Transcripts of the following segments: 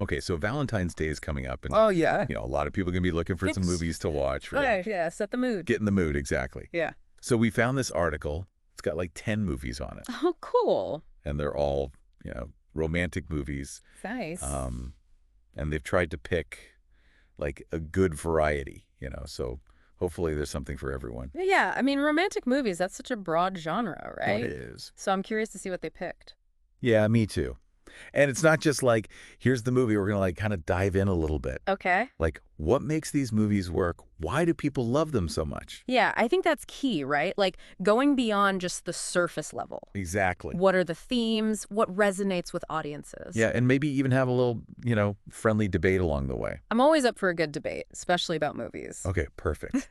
Okay, so Valentine's Day is coming up, and Oh, yeah. a lot of people are going to be looking for some Fix. movies to watch. Okay, yeah, set the mood. Get in the mood, exactly. Yeah. So we found this article. It's got like 10 movies on it, Oh, cool. and they're all, romantic movies. Nice. And they've tried to pick like a good variety, so hopefully there's something for everyone. Yeah, I mean, romantic movies, that's such a broad genre, right? It is. So I'm curious to see what they picked. Yeah, me too. And it's not just like, here's the movie. We're going to like kind of dive in a little bit. Okay. Like, what makes these movies work? Why do people love them so much? Yeah, I think that's key, right? Like going beyond just the surface level. Exactly. What are the themes? What resonates with audiences? Yeah, and maybe even have a little, friendly debate along the way. I'm always up for a good debate, especially about movies. Okay, perfect.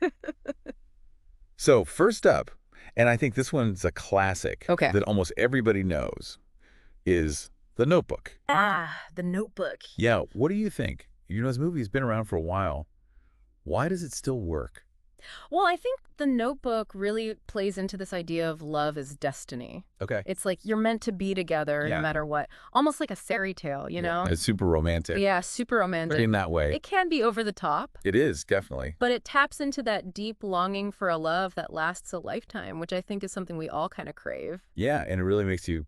So first up, and I think this one's a classic that almost everybody knows, is The Notebook. The Notebook. Yeah, what do you think? This movie's been around for a while. Why does it still work? Well, I think The Notebook really plays into this idea of love as destiny. Okay. It's like you're meant to be together no matter what. Almost like a fairy tale, you know? It's super romantic. Yeah, super romantic. In that way. It can be over the top. It is, definitely. But it taps into that deep longing for a love that lasts a lifetime, which I think is something we all kind of crave. Yeah, and it really makes you,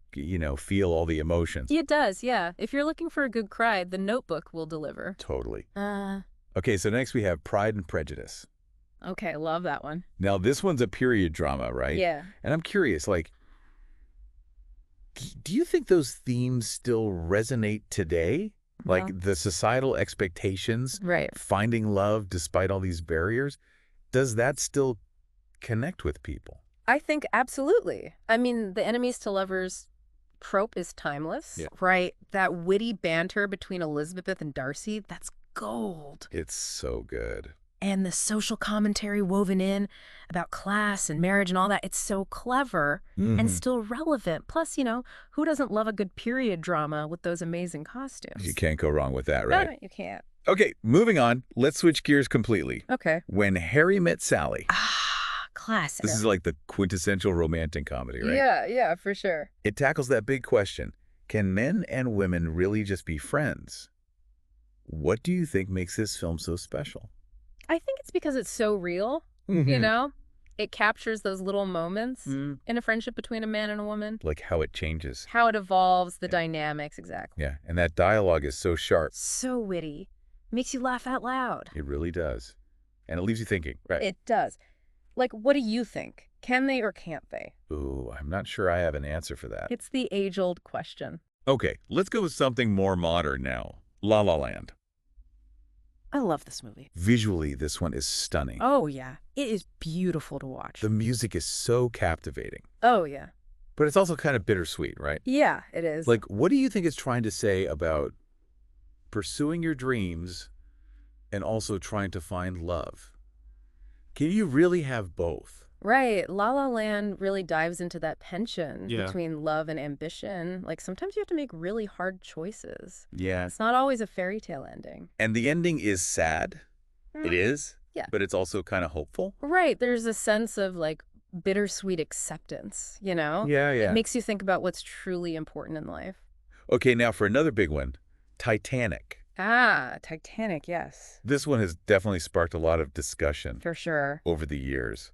feel all the emotions. It does, yeah. If you're looking for a good cry, The Notebook will deliver. Totally. Okay, so next we have Pride and Prejudice. Okay, love that one. Now, this one's a period drama, right? Yeah. And I'm curious, like, do you think those themes still resonate today? Like the societal expectations, right? Finding love despite all these barriers, does that still connect with people? I think absolutely. I mean, the enemies to lovers trope is timeless, right? That witty banter between Elizabeth and Darcy, that's gold. It's so good. And the social commentary woven in about class and marriage and all that, it's so clever and still relevant. Plus, who doesn't love a good period drama with those amazing costumes? You can't go wrong with that, right? No, you can't. Okay, moving on. Let's switch gears completely. Okay. When Harry Met Sally. Classic. This is like the quintessential romantic comedy, right? Yeah, for sure. It tackles that big question. Can men and women really just be friends? What do you think makes this film so special? I think it's because it's so real, It captures those little moments in a friendship between a man and a woman. Like how it changes. How it evolves, the dynamics, exactly. Yeah, and that dialogue is so sharp. So witty. Makes you laugh out loud. It really does. And it leaves you thinking, right? It does. Like, what do you think? Can they or can't they? Ooh, I'm not sure I have an answer for that. It's the age-old question. Okay, let's go with something more modern now. La La Land. I love this movie. Visually, this one is stunning. Oh, yeah. It is beautiful to watch. The music is so captivating. Oh, yeah. But it's also kind of bittersweet, right? Yeah, it is. Like, what do you think it's trying to say about pursuing your dreams and also trying to find love? Can you really have both? Right. La La Land really dives into that tension between love and ambition. Like, sometimes you have to make really hard choices. Yeah. It's not always a fairy tale ending. And the ending is sad. It is. Yeah. But it's also kind of hopeful. Right. There's a sense of, like, bittersweet acceptance, Yeah. It makes you think about what's truly important in life. Okay, now for another big one, Titanic. Titanic, yes. This one has definitely sparked a lot of discussion. For sure. Over the years.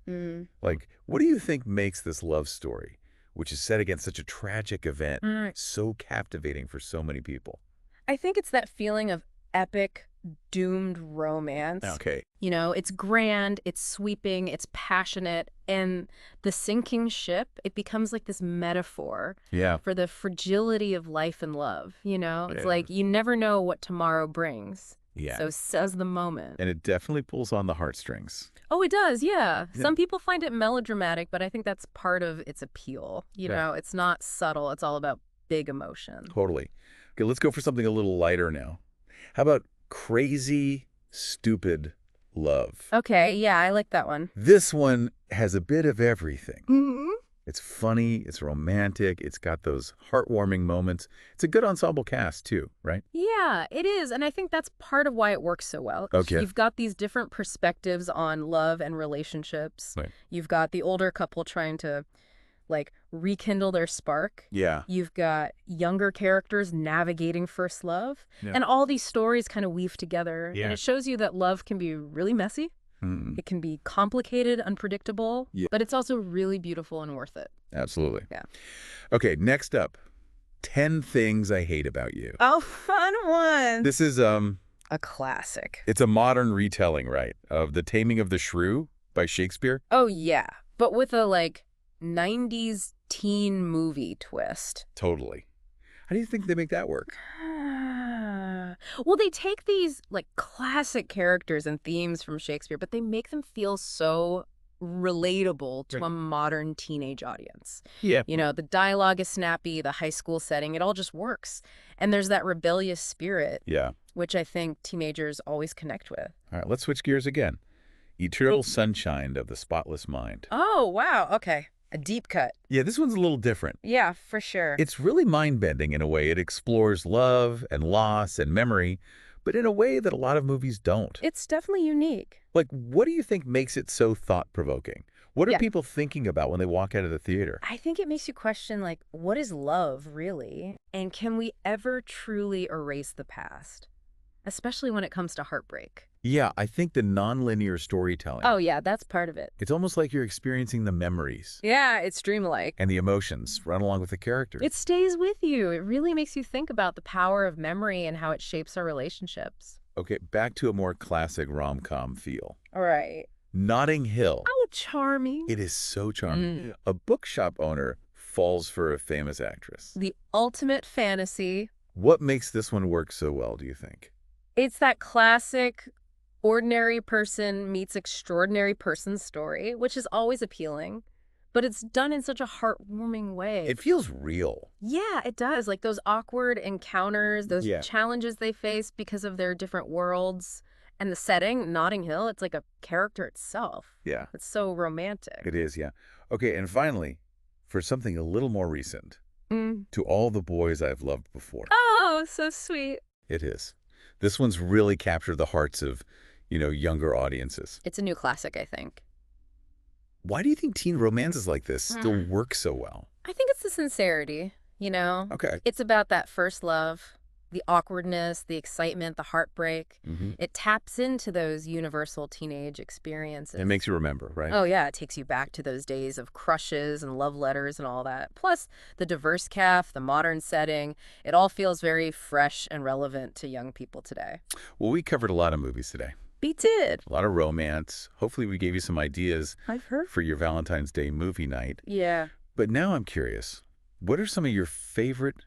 Like, what do you think makes this love story, which is set against such a tragic event, so captivating for so many people? I think it's that feeling of epic, doomed romance. Okay. It's grand, it's sweeping, it's passionate, and the sinking ship, it becomes like this metaphor for the fragility of life and love, It's like you never know what tomorrow brings. Yeah. So says the moment. And it definitely pulls on the heartstrings. Oh, it does, yeah. Some people find it melodramatic, but I think that's part of its appeal. It's not subtle, it's all about big emotion. Totally. Okay, let's go for something a little lighter now. How about Crazy Stupid Love? Okay, yeah, I like that one. This one has a bit of everything. It's funny, it's romantic, it's got those heartwarming moments. It's a good ensemble cast too, right? Yeah, it is, and I think that's part of why it works so well. Okay. You've got these different perspectives on love and relationships. Right. You've got the older couple trying to, like, rekindle their spark. Yeah. You've got younger characters navigating first love. Yeah. And all these stories kind of weave together. Yeah. And it shows you that love can be really messy. Mm. It can be complicated, unpredictable, Yeah. but it's also really beautiful and worth it. Absolutely. Yeah. Okay, next up, 10 Things I Hate About You. Oh, fun one. This is a classic. It's a modern retelling, right, of The Taming of the Shrew by Shakespeare. Oh, yeah. But with a, 90s teen movie twist. Totally. How do you think they make that work? Well, they take these, classic characters and themes from Shakespeare, but they make them feel so relatable to a modern teenage audience. Yeah. You know, the dialogue is snappy, the high school setting, it all just works. And there's that rebellious spirit, Yeah. which I think teenagers always connect with. All right, let's switch gears again. Eternal Sunshine of the Spotless Mind. Oh, wow. Okay. A deep cut. Yeah, this one's a little different. Yeah, for sure. It's really mind-bending in a way. It explores love and loss and memory, but in a way that a lot of movies don't. It's definitely unique. What do you think makes it so thought-provoking? What are people thinking about when they walk out of the theater? I think it makes you question, what is love, really? And can we ever truly erase the past? Especially when it comes to heartbreak. Yeah, I think the nonlinear storytelling. Oh, yeah, that's part of it. It's almost like you're experiencing the memories. Yeah, it's dreamlike. And the emotions run along with the characters. It stays with you. It really makes you think about the power of memory and how it shapes our relationships. Okay, back to a more classic rom-com feel. All right. Notting Hill. Oh, charming. It is so charming. A bookshop owner falls for a famous actress. The ultimate fantasy. What makes this one work so well, do you think? It's that classic ordinary person meets extraordinary person story, which is always appealing, but it's done in such a heartwarming way. It feels real. Yeah, it does. Those awkward encounters, those challenges they face because of their different worlds. And the setting, Notting Hill, it's like a character itself. Yeah. It's so romantic. It is, yeah. Okay, and finally, for something a little more recent, To All the Boys I've Loved Before. Oh, so sweet. It is. This one's really captured the hearts of, younger audiences. It's a new classic, I think. Why do you think teen romances like this still work so well? I think it's the sincerity, Okay. It's about that first love, the awkwardness, the excitement, the heartbreak. It taps into those universal teenage experiences. It makes you remember, right? Oh, yeah. It takes you back to those days of crushes and love letters and all that. Plus, the diverse cast, the modern setting, it all feels very fresh and relevant to young people today. Well, we covered a lot of movies today. We did. A lot of romance. Hopefully we gave you some ideas I've heard. for your Valentine's Day movie night. Yeah. But now I'm curious, what are some of your favorite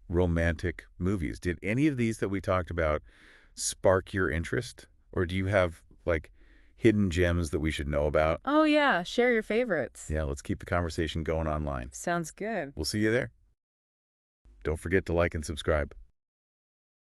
romantic movies? Did any of these that we talked about spark your interest? Or do you have, hidden gems that we should know about? Oh, yeah. Share your favorites. Yeah, let's keep the conversation going online. Sounds good. We'll see you there. Don't forget to like and subscribe.